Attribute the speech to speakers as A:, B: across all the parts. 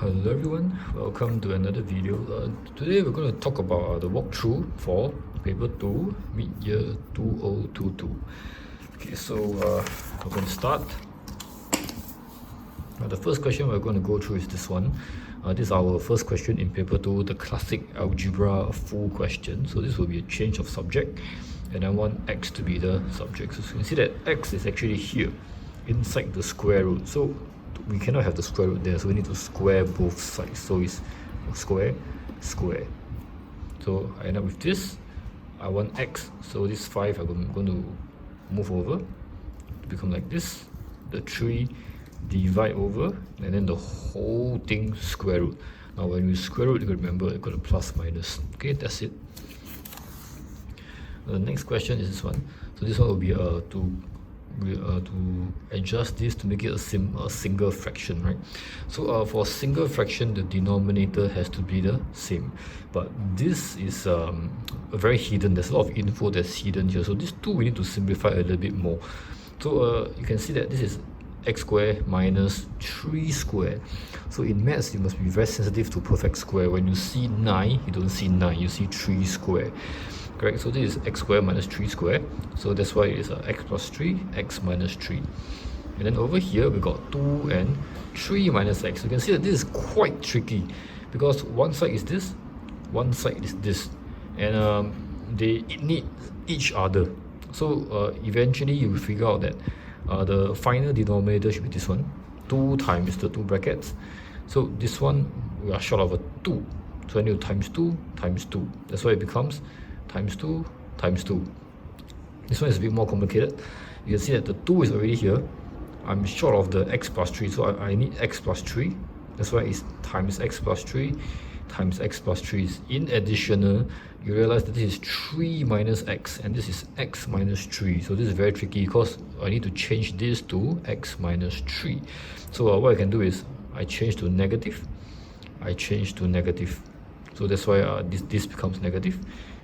A: Hello everyone, welcome to another video. Today we're going to talk about the walkthrough for paper 2 mid-year 2022. Okay, so we're going to start. The first question we're going to go through is this one. This is our first question in paper 2, the classic algebra full question. So this will be a change of subject, and I want x to be the subject. So you can see that x is actually here inside the square root. So we cannot have the square root there, so we need to square both sides. So it's square, square. So I end up with this. I want x, so this 5 I'm going to move over to become like this. The 3 divide over, and then the whole thing square root. Now when you square root, you got to remember you got a plus minus. Okay, that's it. The next question is this one. So this one will be to adjust this to make it a single fraction, right? So for a single fraction, the denominator has to be the same, but this is very hidden. There's a lot of info that's hidden here, so these two we need to simplify a little bit more. So you can see that this is x squared minus 3 squared. So in maths, you must be very sensitive to perfect square. When you see 9, you don't see 9, you see 3 squared. Correct? So this is x squared minus 3 squared. So that's why it is x plus 3, x minus 3. And then over here, we got 2 and 3 minus x. You can see that this is quite tricky because one side is this, one side is this. And they need each other. So eventually, you will figure out that the final denominator should be this one, 2 times the 2 brackets. So this one, we are short of a 2. So I need to times 2 times 2. That's why it becomes times 2 times 2. This one is a bit more complicated. You can see that the 2 is already here. I'm short of the x plus 3, so I need x plus 3. That's why it's times x plus 3 times x plus 3. In addition, you realize that this is 3 minus x, and this is x minus 3. So this is very tricky because I need to change this to x minus 3. So what I can do is I change to negative, I change to negative. So that's why this becomes negative.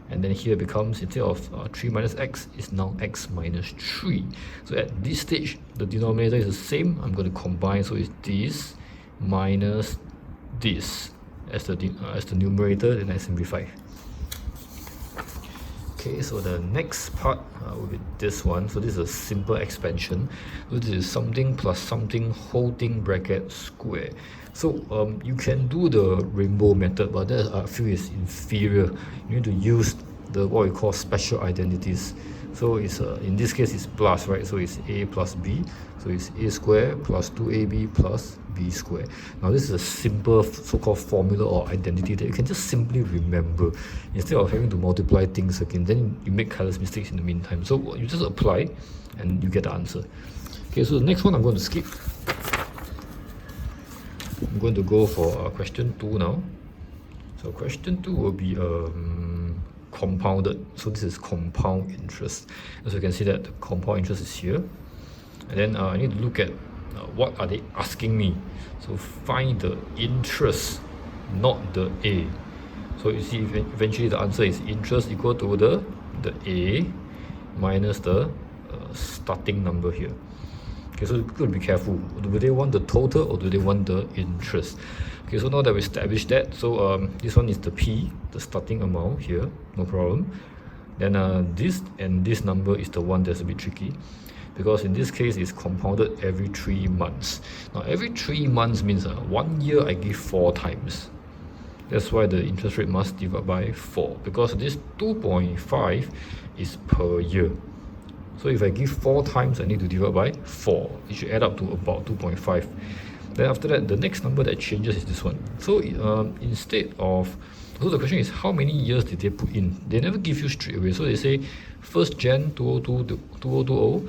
A: And then here becomes, instead of 3 minus x, is now x minus 3. So at this stage, the denominator is the same. I'm going to combine, so it's this minus this as the numerator, then I simplify. Okay, so the next part will be this one. So this is a simple expansion. So this is something plus something holding bracket square. So you can do the rainbow method, but that I feel is inferior. You need to use the what we call special identities. So it's in this case it's plus, right? So it's a plus b. So it's a squared plus 2ab plus b squared. Now this is a simple so-called formula or identity that you can just simply remember instead of having to multiply things again. Then you make careless mistakes in the meantime. So you just apply and you get the answer. Okay, so the next one I'm going to skip. I'm going to go for question 2 now. So question 2 will be compounded. So this is compound interest. As you can see that the compound interest is here. And then I need to look at what are they asking me. So find the interest, not the A. So you see eventually the answer is interest equal to the A minus the starting number here. Okay, so you've got to be careful. Do they want the total or do they want the interest? Okay, so now that we established that, so this one is the P, the starting amount here, no problem. Then this and this number is the one that's a bit tricky, because in this case it's compounded every 3 months. Now every 3 months means 1 year I give 4 times. That's why the interest rate must divide by 4, because this 2.5 is per year. So if I give 4 times, I need to divide by 4. It should add up to about 2.5. Then after that, the next number that changes is this one. So instead of, so the question is how many years did they put in? They never give you straight away. So they say 1st Jan 2020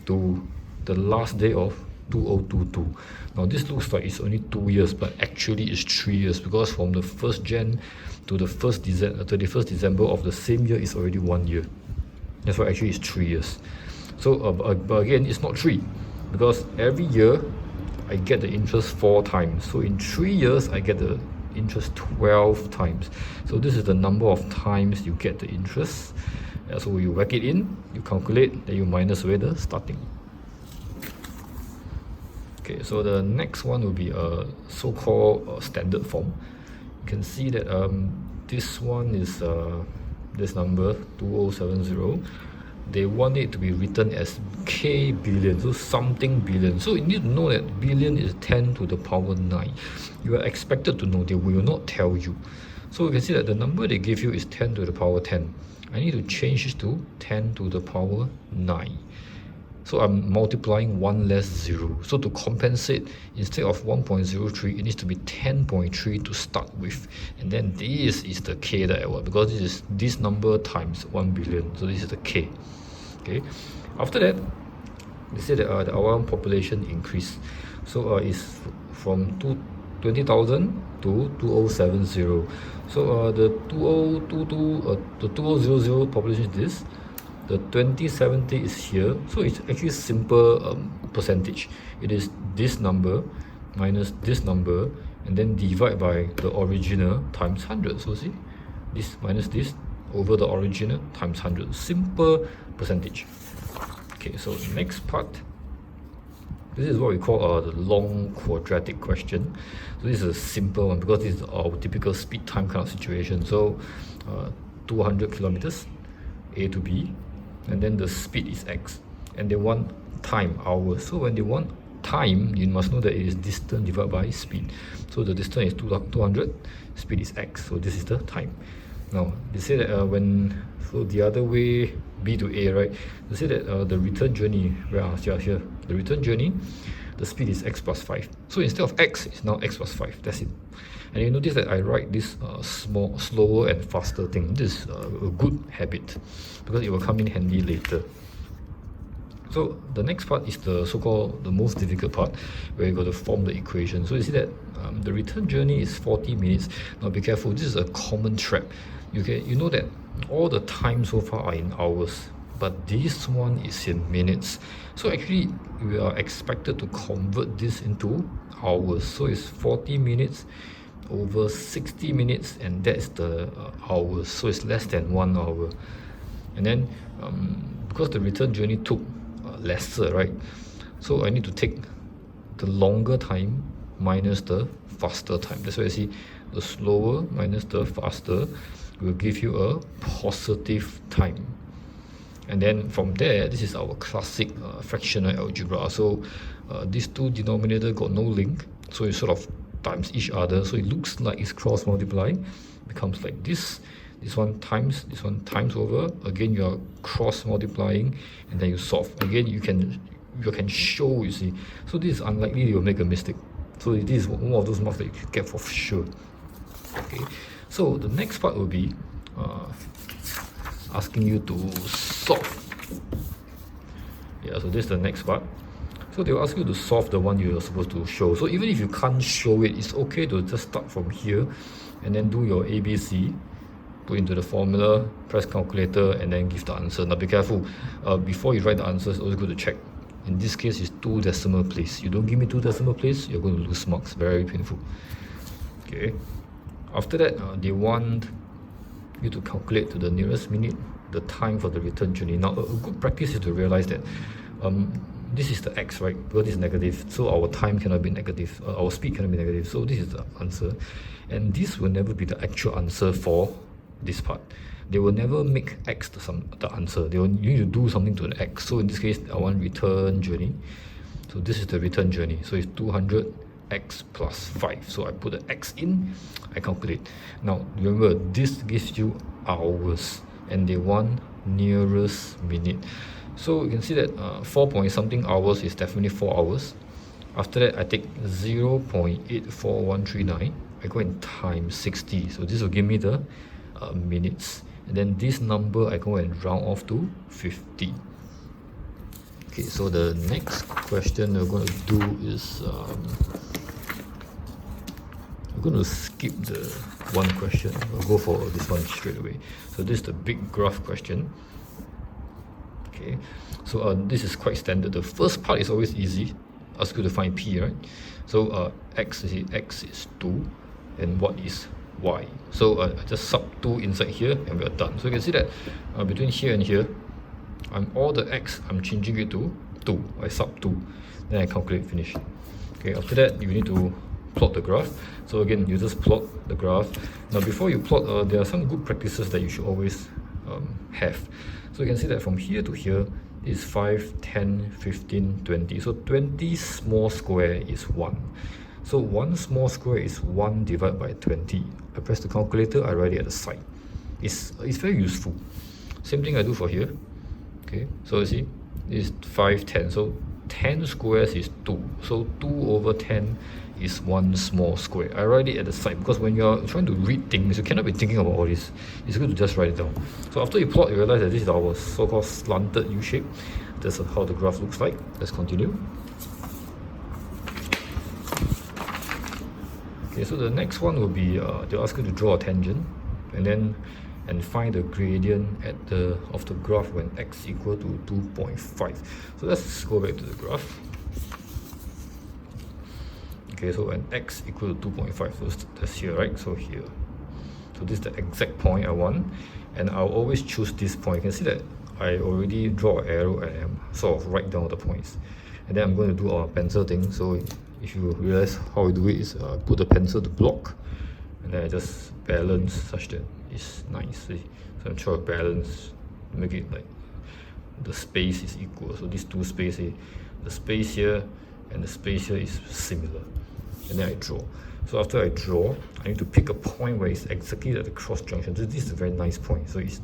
A: to the last day of 2022. Now this looks like it's only 2 years, but actually it's 3 years, because from the 1st Jan to the 31st December of the same year is already 1 year. That's why actually it's 3 years. So but again, it's not 3, because every year I get the interest 4 times. So in 3 years I get the interest 12 times. So this is the number of times you get the interest. So you whack it in, you calculate, then you minus away the starting. Okay, so the next one will be a so-called standard form. You can see that this one is this number 2070. They want it to be written as k billion, so something billion. So you need to know that billion is 10 to the power 9. You are expected to know, they will not tell you. So you can see that the number they give you is 10 to the power 10. I need to change this to 10 to the power 9. So I'm multiplying 1 less 0. So to compensate, instead of 1.03, it needs to be 10.3 to start with. And then this is the k that I want, because this is this number times 1 billion. So this is the k. Okay. After that, they say that our population increase. So it's from 20,000 to 2070. So the 2000 population is this. The 2070 is here, so it's actually simple percentage. It is this number minus this number, and then divide by the original times 100. So see, this minus this over the original times 100. Simple percentage. Okay, so next part. This is what we call the long quadratic question. So this is a simple one because this is our typical speed time kind of situation. So 200 kilometers, A to B, and then the speed is x, and they want time, hours. So when they want time, you must know that it is distance divided by speed. So the distance is 200, speed is x, so this is the time. Now they say that so the other way, B to A, right? They say that the return journey, here, the return journey, the speed is x plus 5. So instead of x, it's now x plus 5. That's it. And you notice that I write this slower and faster thing. This is a good habit because it will come in handy later. So the next part is the so-called the most difficult part, where you got to form the equation. So you see that the return journey is 40 minutes. Now be careful, this is a common trap. You know that all the time so far are in hours, but this one is in minutes. So actually we are expected to convert this into hours. So it's 40 minutes over 60 minutes, and that's the hours. So it's less than 1 hour. And then because the return journey took lesser, right? So I need to take the longer time minus the faster time. That's why I see the slower minus the faster will give you a positive time. And then from there, this is our classic fractional algebra. So these two denominator got no link, so you sort of times each other, so it looks like it's cross multiplying. Becomes like this one times over. Again, you are cross multiplying, and then you solve. Again, you can show, you see. So this is unlikely you'll make a mistake. So this is one of those marks that you can get for sure. Okay, so the next part will be asking you to solve. Yeah, so this is the next part. So they will ask you to solve the one you're supposed to show. So even if you can't show it, it's okay to just start from here and then do your ABC, put into the formula, press calculator, and then give the answer. Now be careful, before you write the answer, it's always good to check. In this case, it's 2 decimal place. You don't give me 2 decimal place, you're going to lose marks. Very painful. Okay. After that, they want you to calculate to the nearest minute the time for the return journey. Now, a good practice is to realize that this is the x, right? Because it's negative, so our time cannot be negative, our speed cannot be negative. So this is the answer, and this will never be the actual answer for this part. They will never make x the answer. You need to do something to the x. So in this case, I want return journey. So this is the return journey. So it's 200 x plus 5. So I put the x in, I calculate. Now remember, this gives you hours, and they want nearest minute. So you can see that 4 point something hours is definitely 4 hours. After that, I take 0.84139. I go and times 60. So this will give me the minutes. And then this number, I go and round off to 50. Okay, so the next question we're going to do is we're going to skip the one question. We'll go for this one straight away. So this is the big graph question. Okay, so this is quite standard. The first part is always easy. Ask you to find p, right? So x is 2, and what is y? So I just sub 2 inside here, and we are done. So you can see that between here and here, all the x, I'm changing it to 2. I sub 2, then I calculate, finish. Okay, after that you need to plot the graph. So again, you just plot the graph. Now before you plot, there are some good practices that you should always have. So you can see that from here to here is 5, 10, 15, 20. So 20 small square is 1. So 1 small square is 1 divided by 20. I press the calculator, I write it at the side. It's very useful. Same thing I do for here. Okay, so you see, it's 5, 10. So 10 squares is 2. So 2 over 10 is 1 small square. I write it at the side because when you're trying to read things, you cannot be thinking about all this. It's good to just write it down. So after you plot, you realize that this is our so-called slanted U shape. That's how the graph looks like. Let's continue. Okay, so the next one will be they'll ask you to draw a tangent and find the gradient of the graph when x equal to 2.5. So let's go back to the graph. Okay, so when x equal to 2.5, so that's here, right? So here. So this is the exact point I want, and I'll always choose this point. You can see that I already draw an arrow and I'm sort of write down the points. And then I'm going to do our pencil thing. So if you realize how I do it is put the pencil to block, and then I just balance such that it's nice. See? So I'm trying to balance, make it like the space is equal. So these two spaces, the space here and the space here is similar. And then I draw. So after I draw, I need to pick a point where it's exactly at the cross junction. So this is a very nice point. So it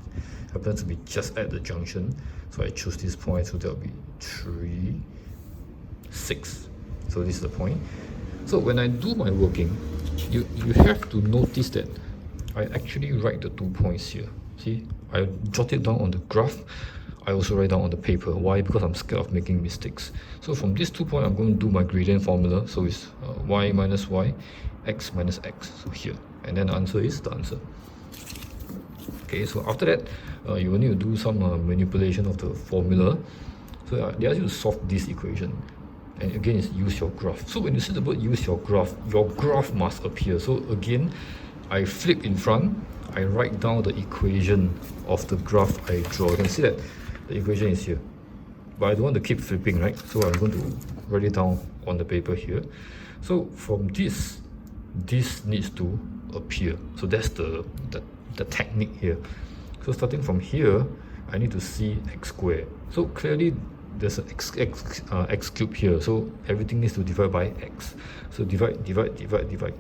A: happens to be just at the junction. So I choose this point. So there'll be 3, 6. So this is the point. So when I do my working, you have to notice that I actually write the 2 points here. See, I jot it down on the graph. I also write down on the paper. Why? Because I'm scared of making mistakes. So from these 2 points, I'm going to do my gradient formula. So it's y minus y, x minus x. So here, and then the answer is the answer. Okay, so after that, you will need to do some manipulation of the formula. So they ask you to solve this equation. And again, it's use your graph. So when you see the word use your graph must appear. So again, I flip in front, I write down the equation of the graph I draw. You can see that the equation is here. But I don't want to keep flipping, right? So I'm going to write it down on the paper here. So from this needs to appear. So that's the technique here. So starting from here, I need to see x squared. So clearly there's an x cube here, so everything needs to divide by x. So divide.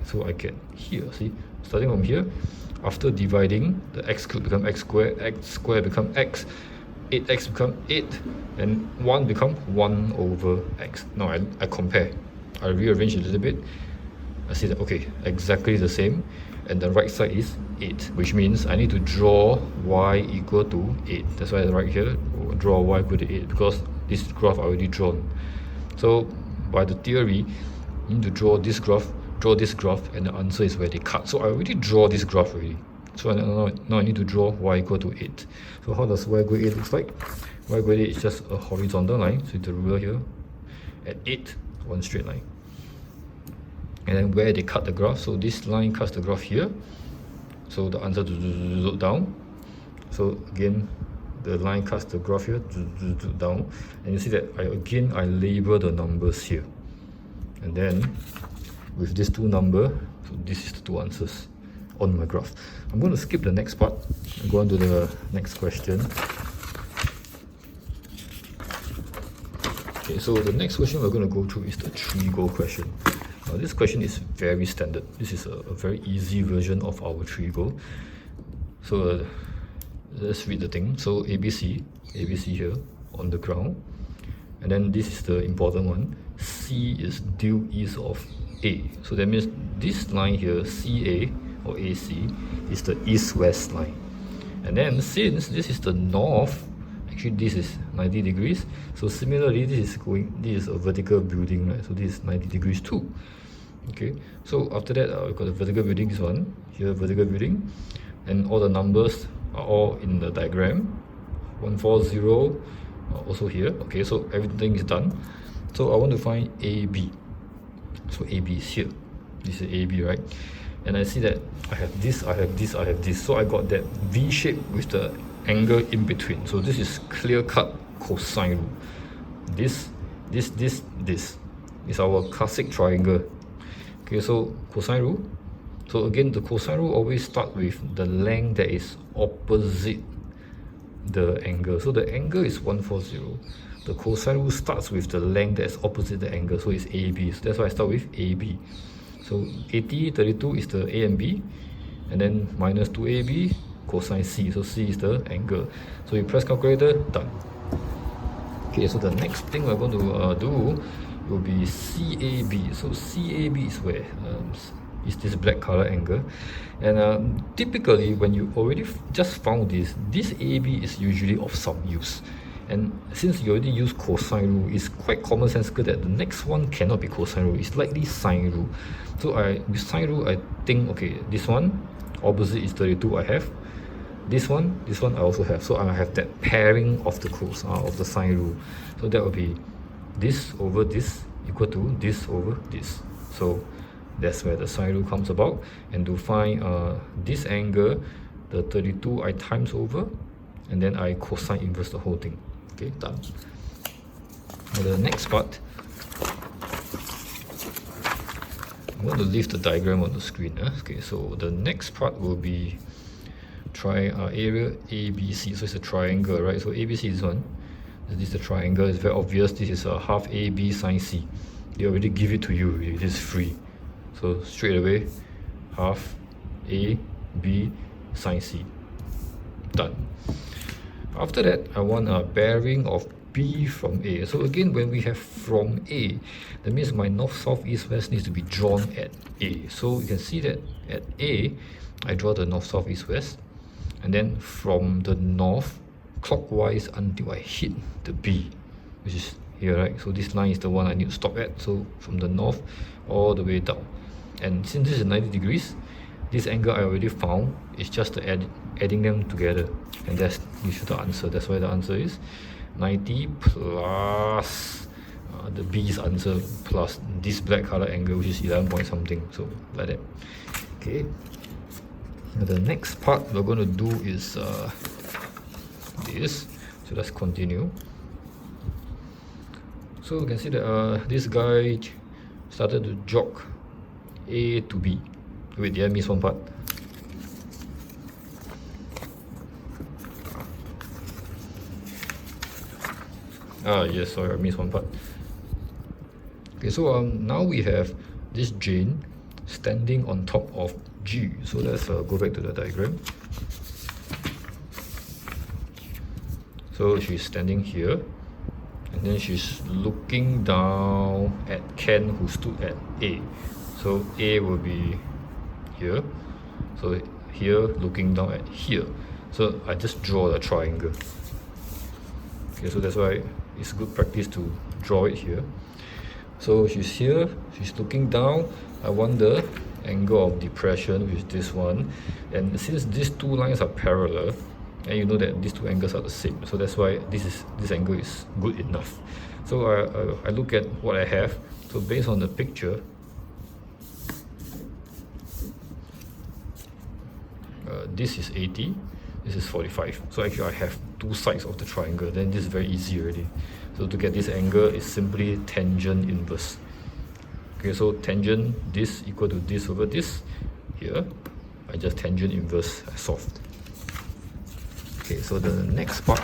A: So I get here, see, starting from here, after dividing, the x cube become x squared become x, 8x become 8, and 1 become 1 over x. Now I compare, I rearrange a little bit, I see that, okay, exactly the same, and the right side is 8, which means I need to draw y equal to 8. That's why I write here, draw y equal to 8, because this graph I already drawn. So by the theory, you need to draw this graph, and the answer is where they cut. So I already draw this graph already. So now I need to draw y equal to 8. So how does y equal to 8 looks like? Y equal to 8 is just a horizontal line, so the ruler here, at 8, one straight line. And then where they cut the graph, so this line cuts the graph here. So the answer to down. So again, the line cuts the graph here down, and you see that I label the numbers here, and then with these 2 numbers, so this is the 2 answers on my graph. I'm going to skip the next part and go on to the next question. Okay, so the next question we're going to go through is the 3-goal question. This question is very standard. This is a very easy version of our 3-goal. So let's read the thing. So ABC here on the ground, and then this is the important one. C is due east of A. So that means this line here, CA or AC, is the east-west line. And then since this is the north, actually this is 90 degrees. So similarly, this is a vertical building, right? So this is 90 degrees too. Okay. So after that, we've got the vertical building. This one here, vertical building, and all the numbers are all in the diagram. 140 also here. Okay, so everything is done. So I want to find AB. So AB is here. This is AB, right? And I see that I have this. So I got that V shape with the angle in between. So this is clear-cut cosine rule. This. is our classic triangle. Okay, so cosine rule. So again, the cosine rule always start with the length that is opposite the angle. So the angle is 140. The cosine rule starts with the length that is opposite the angle, so it's AB. So that's why I start with AB. So 80, 32 is the A and B, and then minus 2AB cosine C. So C is the angle. So you press calculator, done. Okay, so the next thing we're going to do will be CAB. So CAB is where? Is this black color angle, and typically when you already just found this AB is usually of some use, and since you already use cosine rule, it's quite common sense that the next one cannot be cosine rule, it's likely sine rule. So with sine rule I think, okay, this one opposite is 32, I have this one I also have, so I have that pairing of the of the sine rule. So that will be this over this equal to this over this. So that's where the sine rule comes about. And to find this angle, the 32 I times over, and then I cosine inverse the whole thing. Okay, done. Now the next part, I'm going to leave the diagram on the screen. Okay, so the next part will be area ABC. So it's a triangle, right? So ABC is one. This is the triangle. It's very obvious. This is a half AB sine C. They already give it to you. It is free. So straight away, half A B sine C. Done. After that, I want a bearing of B from A. So again, when we have from A, that means my north, south, east, west needs to be drawn at A. So you can see that at A, I draw the north, south, east, west, and then from the north clockwise until I hit the B, which is here, right? So this line is the one I need to stop at. So from the north all the way down, and since this is 90 degrees, this angle I already found, is just adding them together, and that's usually the answer. That's why the answer is 90 plus the B's answer plus this black color angle, which is 11 point something. So like that. Okay, now the next part we're going to do is this. So let's continue. So you can see that this guy started to jog A to B. Wait, did I miss one part? Yes, sorry, I missed one part. Okay, so now we have this Jane standing on top of G. So let's go back to the diagram. So she's standing here, and then she's looking down at Ken, who stood at A. So A will be here, so here looking down at here. So I just draw the triangle. Okay, so that's why it's good practice to draw it here. So she's here, she's looking down. I want the angle of depression, which is this one, and since these two lines are parallel, and you know that these two angles are the same, so that's why this angle is good enough. So I look at what I have. So based on the picture, this is 80, this is 45. So actually I have two sides of the triangle. Then this is very easy already. So to get this angle is simply tangent inverse. Okay, so tangent this equal to this over this. Here, I just tangent inverse, I solved. Okay, so the next part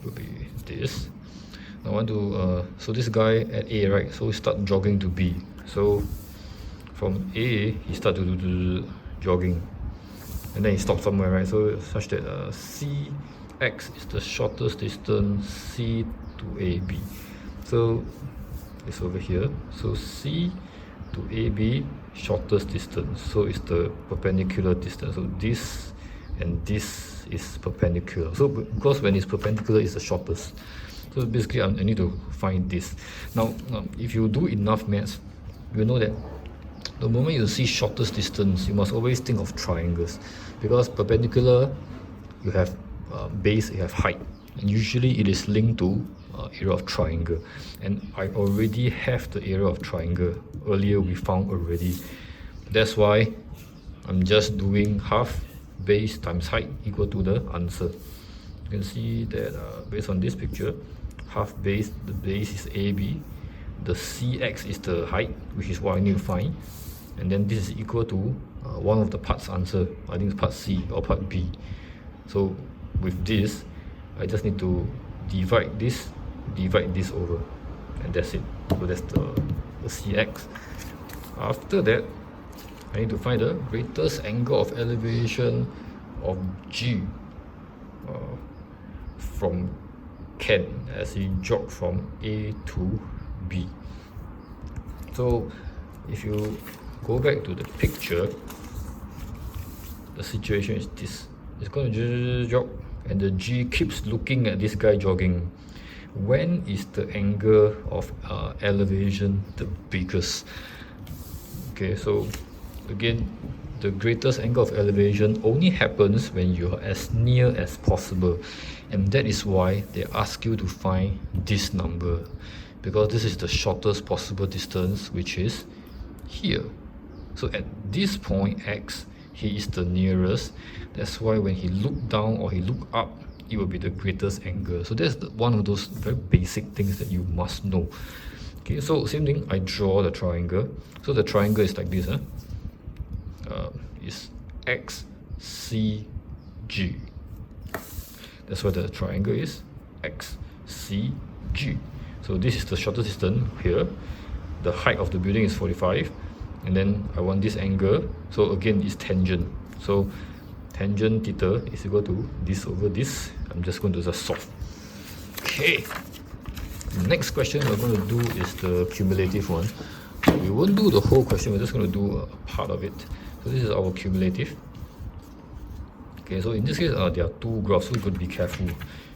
A: will be this. I want to, so this guy at A, right? So we start jogging to B. So from A, he start to do jogging, and then he stops somewhere, right? So such that CX is the shortest distance C to AB. So it's over here. So C to AB, shortest distance. So it's the perpendicular distance. So this and this is perpendicular. So because when it's perpendicular, it's the shortest. So basically I need to find this. Now if you do enough maths, you know that the moment you see shortest distance, you must always think of triangles, because perpendicular, you have base, you have height, and usually it is linked to area of triangle, and I already have the area of triangle. Earlier we found already. That's why I'm just doing half base times height equal to the answer. You can see that based on this picture, half base, the base is AB, the cx is the height, which is what I need to find, and then this is equal to one of the parts answer. I think it's part C or part B. So with this, I just need to divide this over, and that's it. So that's the cx. After that, I need to find the greatest angle of elevation of G from Ken as he jogged from A to B. So if you go back to the picture, the situation is this. It's going to jog, and the G keeps looking at this guy jogging. When is the angle of elevation the biggest? Okay, so again, the greatest angle of elevation only happens when you are as near as possible, and that is why they ask you to find this number, because this is the shortest possible distance, which is here. So at this point X, he is the nearest. That's why when he looked down or he looked up, it will be the greatest angle. So that's one of those very basic things that you must know. Okay, so same thing, I draw the triangle. So the triangle is like this, is XCG. That's why the triangle is XCG. So this is the shortest distance here. The height of the building is 45, and then I want this angle. So again, it's tangent. So tangent theta is equal to this over this. I'm just going to just solve. Okay. The next question we're going to do is the cumulative one. We won't do the whole question, we're just going to do a part of it. So this is our cumulative. Okay, so in this case, there are two graphs, so you've got to be careful.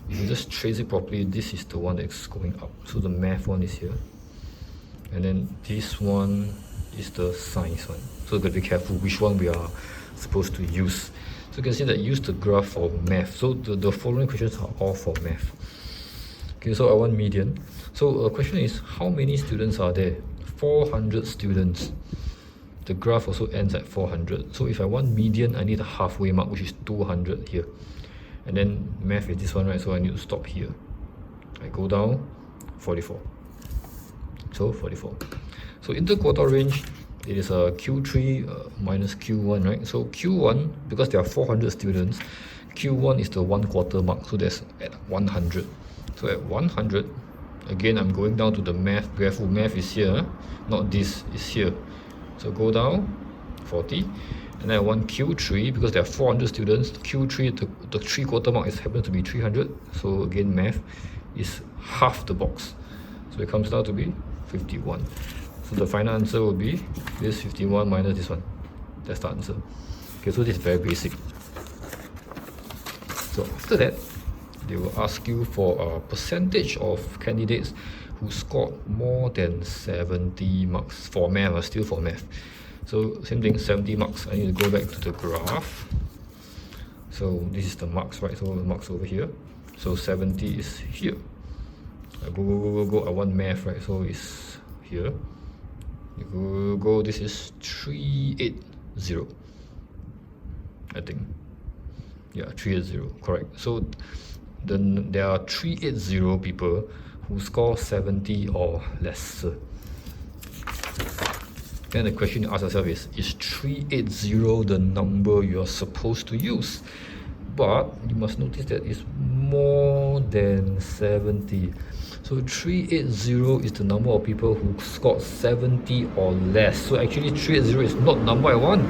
A: If you just trace it properly, this is the one that's going up. So the math one is here. And then this one is the science one. So you've got to be careful which one we are supposed to use. So you can see that use the graph for math. So the following questions are all for math. Okay, so I want median. So the question is, how many students are there? 400 students. The graph also ends at 400. So if I want median, I need a halfway mark, which is 200 here. And then math is this one, right? So I need to stop here. I go down, 44. So 44. So interquartile range, it is a Q3 minus Q1, right? So Q1, because there are 400 students, Q1 is the 1/4 mark. So that's at 100. So at 100, again, I'm going down to the math. Careful, math is here, not this, is here. So go down, 40. And then I want Q3, because there are 400 students. Q3, the 3/4 mark happens to be 300. So again, math is half the box. So it comes down to be 51. So the final answer will be this 51 minus this one. That's the answer. Okay, so this is very basic. So after that, they will ask you for a percentage of candidates who scored more than 70 marks for math, still for math. So same thing, 70 marks. I need to go back to the graph. So this is the marks, right? So the marks over here. So 70 is here. I go. I want math, right? So it's here. You go. This is 380. I think. Yeah, 380. Correct. So then there are 380 people who score 70 or lesser. Then the question you ask yourself is 380 the number you are supposed to use? But you must notice that it's more than 70. So 380 is the number of people who scored 70 or less. So actually 380 is not the number I want.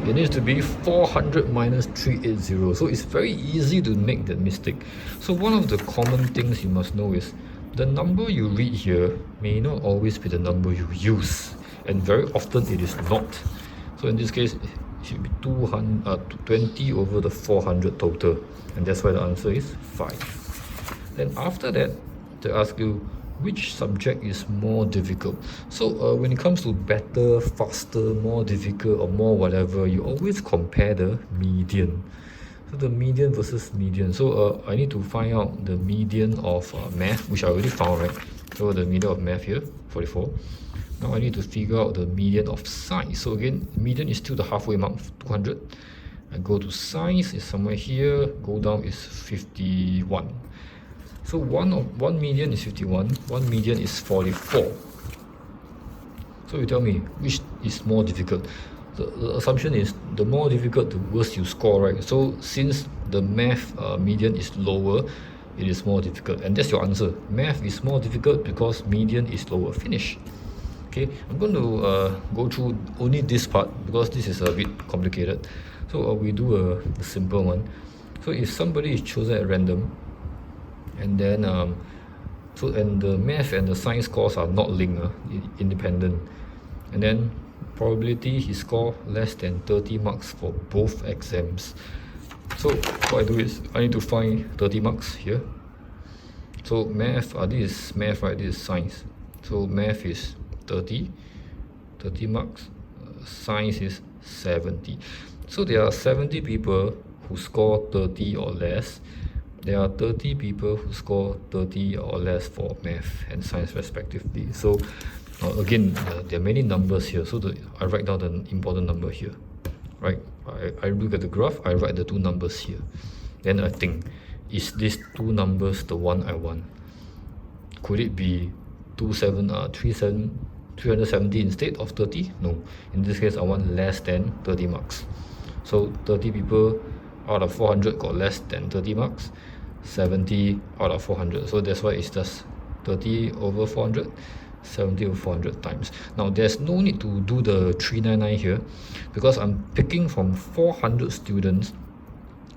A: It needs to be 400 minus 380. So it's very easy to make that mistake. So one of the common things you must know is the number you read here may not always be the number you use, and very often it is not. So in this case, it should be 20 over the 400 total, and that's why the answer is 5. Then after that, they ask you which subject is more difficult. So when it comes to better, faster, more difficult, or more whatever, you always compare the median. So the median versus median. So I need to find out the median of math, which I already found, right? So the median of math here, 44. Now I need to figure out the median of science. So again, median is still the halfway mark, 200. I go to science, is somewhere here. Go down is 51. So one median is 51, one median is 44. So you tell me which is more difficult. The assumption is the more difficult, the worse you score, right? So since the math median is lower, it is more difficult, and that's your answer. Math is more difficult because median is lower. Finish. Okay, I'm going to go through only this part because this is a bit complicated. So we do a simple one. So if somebody is chosen at random, and then and the math and the science scores are not linked, independent, and then probability he score less than 30 marks for both exams. So what I do is I need to find 30 marks here. So math, this is math, right? This is science. So math is 30 marks. Science is 70. So there are 70 people who score 30 or less. There are 30 people who score 30 or less for math and science respectively. So again, there are many numbers here. So I write down the important number here, right? I look at the graph, I write the two numbers here. Then I think, is these two numbers the one I want? Could it be 370 instead of 30? No. In this case, I want less than 30 marks. So 30 people out of 400 got less than 30 marks. 70 out of 400. So that's why it's just 30 over 400. 70 over 400 times. Now there's no need to do the 399 here because I'm picking from 400 students,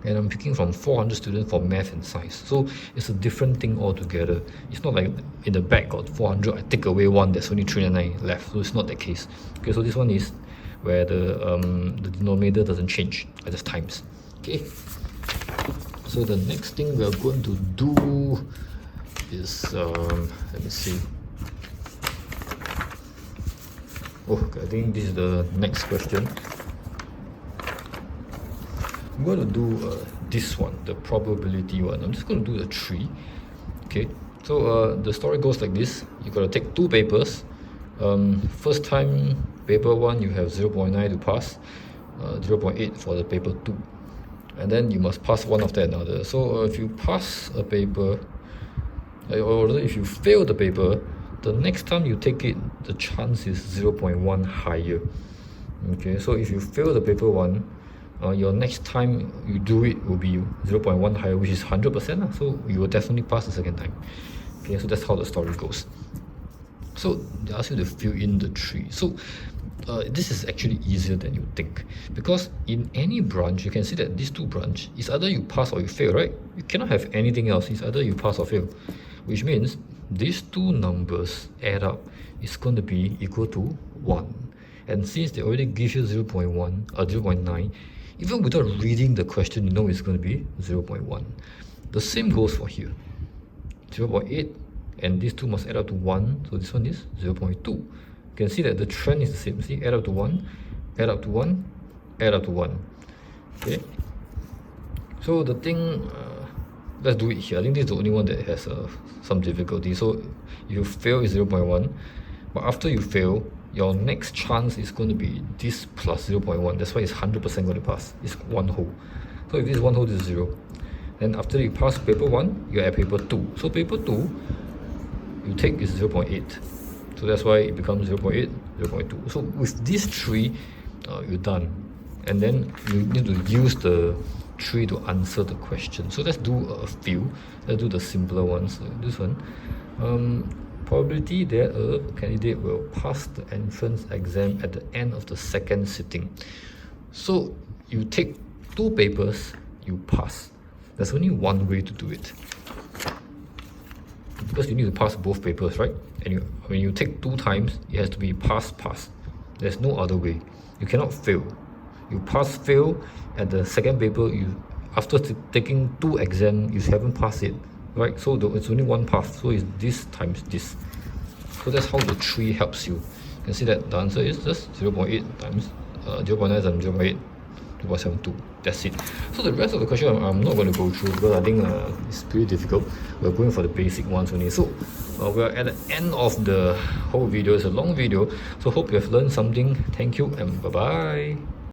A: and I'm picking from 400 students for math and science. So it's a different thing altogether. It's not like in the back got 400, I take away one, there's only 399 left. So it's not the case. Okay, so this one is where the denominator doesn't change, I just times. Okay. So the next thing we're going to do is let me see. Oh, I think this is the next question. I'm going to do this one, the probability one. I'm just going to do the 3. Okay, so the story goes like this. You got to take 2 papers. First time paper 1 you have 0.9 to pass, 0.8 for the paper 2, and then you must pass one after another. So if you pass a paper, or if you fail the paper, the next time you take it, the chance is 0.1 higher. Okay, so if you fail the paper 1, your next time you do it will be 0.1 higher, which is 100%. So you will definitely pass the second time. Okay, so that's how the story goes. So they ask you to fill in the 3. So this is actually easier than you think, because in any branch you can see that these 2 branch is either you pass or you fail, right? You cannot have anything else. It's either you pass or fail, which means these 2 numbers add up is going to be equal to 1. And since they already give you 0.1 or 0.9, even without reading the question, you know it's going to be 0.1. The same goes for here, 0.8, and these 2 must add up to 1, so this one is 0.2. You can see that the trend is the same. See, add up to 1, add up to 1, add up to 1. Okay, so the thing, let's do it here. I think this is the only one that has some difficulty. So if you fail is 0.1, but after you fail, your next chance is going to be this plus 0.1. That's why it's 100% going to pass. It's 1 whole. So if this is 1 whole, this is 0. Then after you pass paper 1, you're at paper 2. So paper 2, you take is 0.8. So that's why it becomes 0.8, 0.2. So with these 3, you're done. And then you need to use the 3 to answer the question. So let's do a few. Let's do the simpler ones. So this one, probability that a candidate will pass the entrance exam at the end of the second sitting. So you take 2 papers, you pass. There's only one way to do it, because you need to pass both papers, right? And when you take 2 times, it has to be pass. There's no other way. You cannot fail. You pass fail at the second paper. After taking 2 exams, you haven't passed it, right? So it's only one path. So it's this times this. So that's how the 3 helps you. You can see that the answer is just 0.8 times 0.9 times 0.8, 2.72. That's it. So the rest of the question I'm not going to go through because I think it's pretty difficult. We're going for the basic ones only. So we're at the end of the whole video. It's a long video. So hope you have learned something. Thank you and bye bye.